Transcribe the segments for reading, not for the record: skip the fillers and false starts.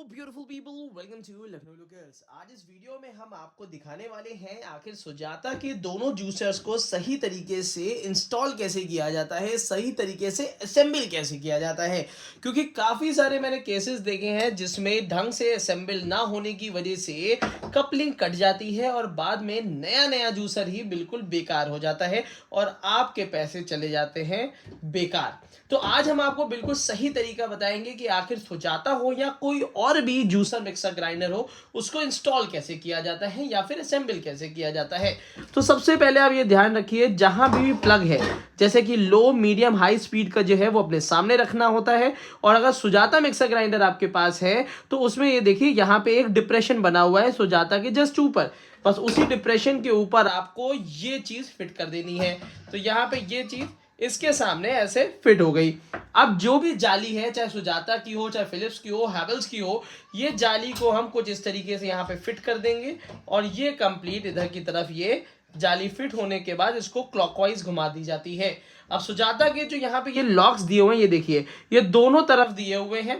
Beautiful people, welcome to Lucknow lookers. आज इस video में हम आपको दिखाने वाले हैं आखिर सुजाता के दोनों जूसर्स को सही तरीके से इंस्टॉल कैसे किया जाता है, सही तरीके से असेंबल कैसे किया जाता है। क्योंकि काफ़ी सारे मैंने केसेस देखे हैं जिसमें ढंग से असेंबल ना होने की वजह से कपलिंग कट जाती है और बाद में नया नया जूसर ही बिल्कुल बेकार हो जाता है और आपके पैसे चले जाते हैं बेकार। तो आज हम आपको बिल्कुल सही तरीका बताएंगे कि आखिर सुजाता हो या कोई और भी जूसर मिक्सर ग्राइंडर हो, उसको इंस्टॉल कैसे किया जाता है या फिर असेंबल कैसे किया जाता है। तो सबसे पहले आप ये ध्यान रखिए, जहां भी प्लग है जैसे कि लो मीडियम हाई स्पीड का जो है वो अपने सामने रखना होता है। और अगर सुजाता मिक्सर ग्राइंडर आपके पास है तो उसमें ये देखिए यहाँ पे एक डिप्रेशन बना हुआ है सुजाता के जस्ट ऊपर, बस उसी डिप्रेशन के ऊपर आपको ये चीज फिट कर देनी है। तो यहाँ पे ये चीज इसके सामने ऐसे फिट हो गई। अब जो भी जाली है, चाहे सुजाता की हो, चाहे फिलिप्स की हो, हैवेल्स की हो, ये जाली को हम कुछ इस तरीके से यहाँ पे फिट कर देंगे और ये कंप्लीट इधर की तरफ ये जाली फिट होने के बाद इसको क्लॉकवाइज घुमा दी जाती है। अब सुजाता के जो यहाँ पे ये लॉक्स दिए हुए हैं, ये देखिए ये दोनों तरफ दिए हुए हैं।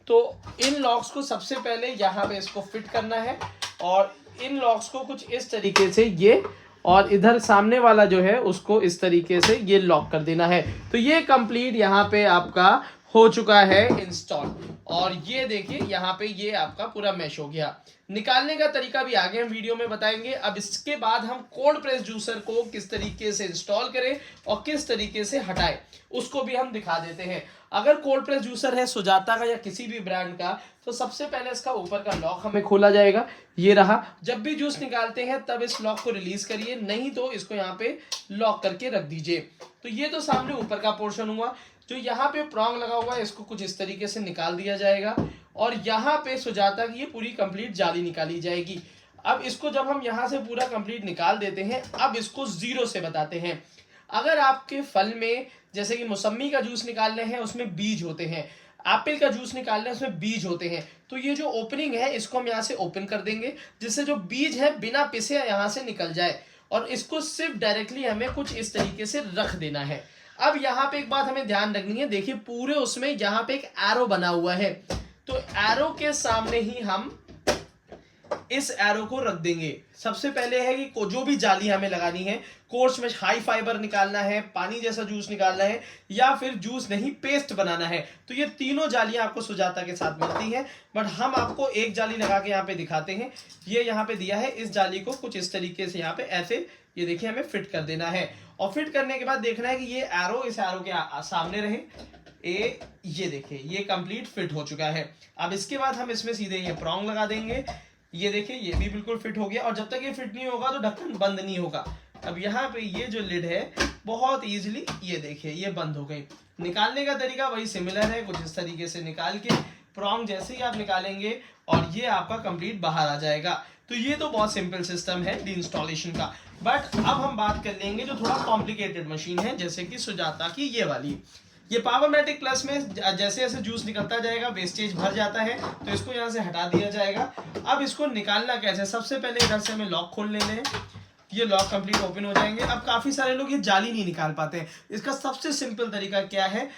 तो इन लॉक्स को सबसे पहले यहाँ पे इसको फिट करना है और इन लॉक्स को कुछ इस तरीके से ये और इधर सामने वाला जो है उसको इस तरीके से ये लॉक कर देना है। तो ये कंप्लीट यहाँ पे आपका हो चुका है इंस्टॉल। और ये देखिए यहाँ पे ये आपका पूरा मैश हो गया। निकालने का तरीका भी आगे हम वीडियो में बताएंगे। अब इसके बाद हम कोल्ड प्रेस जूसर को किस तरीके से इंस्टॉल करें और किस तरीके से हटाएं उसको भी हम दिखा देते हैं। अगर कोल्ड प्रेस जूसर है सुजाता का या किसी भी ब्रांड का, तो सबसे पहले इसका ऊपर का लॉक हमें खोला जाएगा। ये रहा। जब भी जूस निकालते हैं तब इस लॉक को रिलीज करिए, नहीं तो इसको यहाँ पे लॉक करके रख दीजिए। तो ये तो सामने ऊपर का पोर्शन हुआ। जो यहाँ पे प्रॉन्ग लगा हुआ है इसको कुछ इस तरीके से निकाल दिया जाएगा और यहाँ पे सुजाता की ये पूरी कंप्लीट जाली निकाली जाएगी। अब इसको जब हम यहाँ से पूरा कंप्लीट निकाल देते हैं, अब इसको जीरो से बताते हैं। अगर आपके फल में जैसे कि मौसम्मी का जूस निकालने हैं उसमें बीज होते हैं, एप्पल का जूस निकालना है उसमें बीज होते हैं, तो ये जो ओपनिंग है इसको हम यहाँ से ओपन कर देंगे जिससे जो बीज है बिना पिसे यहाँ से निकल जाए और इसको सिर्फ डायरेक्टली हमें कुछ इस तरीके से रख देना है। अब यहाँ पे एक बात हमें ध्यान रखनी है, देखिए पूरे उसमें यहाँ पे एक एरो बना हुआ है, तो एरो के सामने ही हम इस एरो को रख देंगे। सबसे पहले है कि जो भी जाली हमें लगानी है, कोर्स में हाई फाइबर निकालना है, पानी जैसा जूस निकालना है या फिर जूस नहीं पेस्ट बनाना है, तो ये तीनों जालियां आपको सुजाता के साथ मिलती हैं। बट हम आपको एक जाली लगा के यहाँ पे दिखाते हैं। ये यहाँ पे दिया है, इस जाली को कुछ इस तरीके से यहाँ पे ऐसे ये देखिए हमें फिट कर देना है और फिट करने के बाद देखना है कि ये एरो इस एरो के सामने रहे। ये देखिए ये कंप्लीट फिट हो चुका है। अब इसके बाद हम इसमें सीधे ये प्रॉन्ग लगा देंगे। ये देखिए ये भी बिल्कुल फिट हो गया और जब तक ये फिट नहीं होगा तो ढक्कन बंद नहीं होगा। अब यहाँ पे ये जो लिड है बहुत इजीली ये देखिए ये बंद हो गई। निकालने का तरीका वही सिमिलर है, कुछ इस तरीके से निकाल के प्रॉन्ग जैसे ही आप निकालेंगे और ये आपका कंप्लीट बाहर आ जाएगा। तो ये तो बहुत सिंपल सिस्टम है डी इंस्टॉलेशन का। बट अब हम बात कर लेंगे जो थोड़ा कॉम्प्लिकेटेड मशीन है, जैसे कि सुजाता की ये वाली। ये पावरमेटिक प्लस में जैसे जैसे जूस निकलता जाएगा वेस्टेज भर जाता है, तो इसको यहाँ से हटा दिया जाएगा। अब इसको निकालना कैसे, सबसे पहले इधर से हमें लॉक खोल लेने हैं। ये लॉक कंप्लीट ओपन हो जाएंगे। अब काफी सारे लोग ये जाली नहीं निकाल पाते हैं। इसका सबसे सिंपल तरीका क्या है,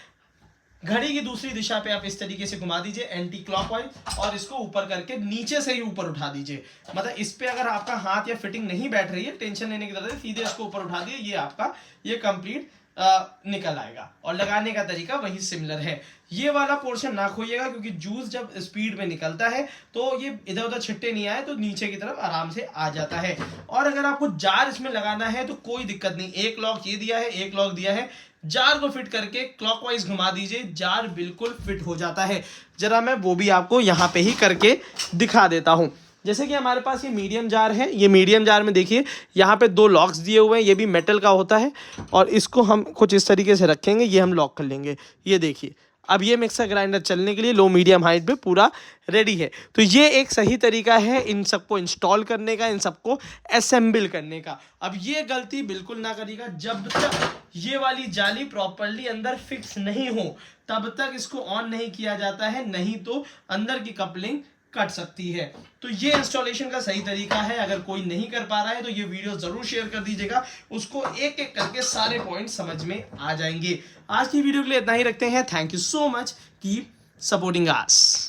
घड़ी की दूसरी दिशा पे आप इस तरीके से घुमा दीजिए एंटी क्लॉकवाइज और इसको ऊपर करके नीचे से ही ऊपर उठा दीजिए। मतलब इस पे अगर आपका हाथ या फिटिंग नहीं बैठ रही है, टेंशन लेने की जरूरत है, सीधे इसको ऊपर उठा दिए, ये आपका ये कंप्लीट निकल आएगा। और लगाने का तरीका वही सिमिलर है। ये वाला पोर्शन ना खोइएगा क्योंकि जूस जब स्पीड में निकलता है तो ये इधर उधर छिट्टे नहीं आए तो नीचे की तरफ आराम से आ जाता है। और अगर आपको जार इसमें लगाना है तो कोई दिक्कत नहीं, एक लॉक ये दिया है, एक लॉक दिया है, जार को फिट करके क्लॉकवाइज घुमा दीजिए, जार बिल्कुल फिट हो जाता है। जरा मैं वो भी आपको यहाँ पे ही करके दिखा देता हूँ। जैसे कि हमारे पास ये मीडियम जार है, ये मीडियम जार में देखिए यहाँ पे दो लॉक्स दिए हुए हैं, ये भी मेटल का होता है और इसको हम कुछ इस तरीके से रखेंगे, ये हम लॉक कर लेंगे। ये देखिए अब ये मिक्सर ग्राइंडर चलने के लिए लो मीडियम हाइट पे पूरा रेडी है। तो ये एक सही तरीका है इन सबको इंस्टॉल करने का, इन सबको असेंबल करने का। अब ये गलती बिल्कुल ना करिएगा, जब तक ये वाली जाली प्रॉपरली अंदर फिक्स नहीं हो तब तक इसको ऑन नहीं किया जाता है, नहीं तो अंदर की कपलिंग कट सकती है। तो ये इंस्टॉलेशन का सही तरीका है। अगर कोई नहीं कर पा रहा है तो ये वीडियो जरूर शेयर कर दीजिएगा, उसको एक एक करके सारे पॉइंट समझ में आ जाएंगे। आज की वीडियो के लिए इतना ही रखते हैं। Thank you so much, keep supporting us.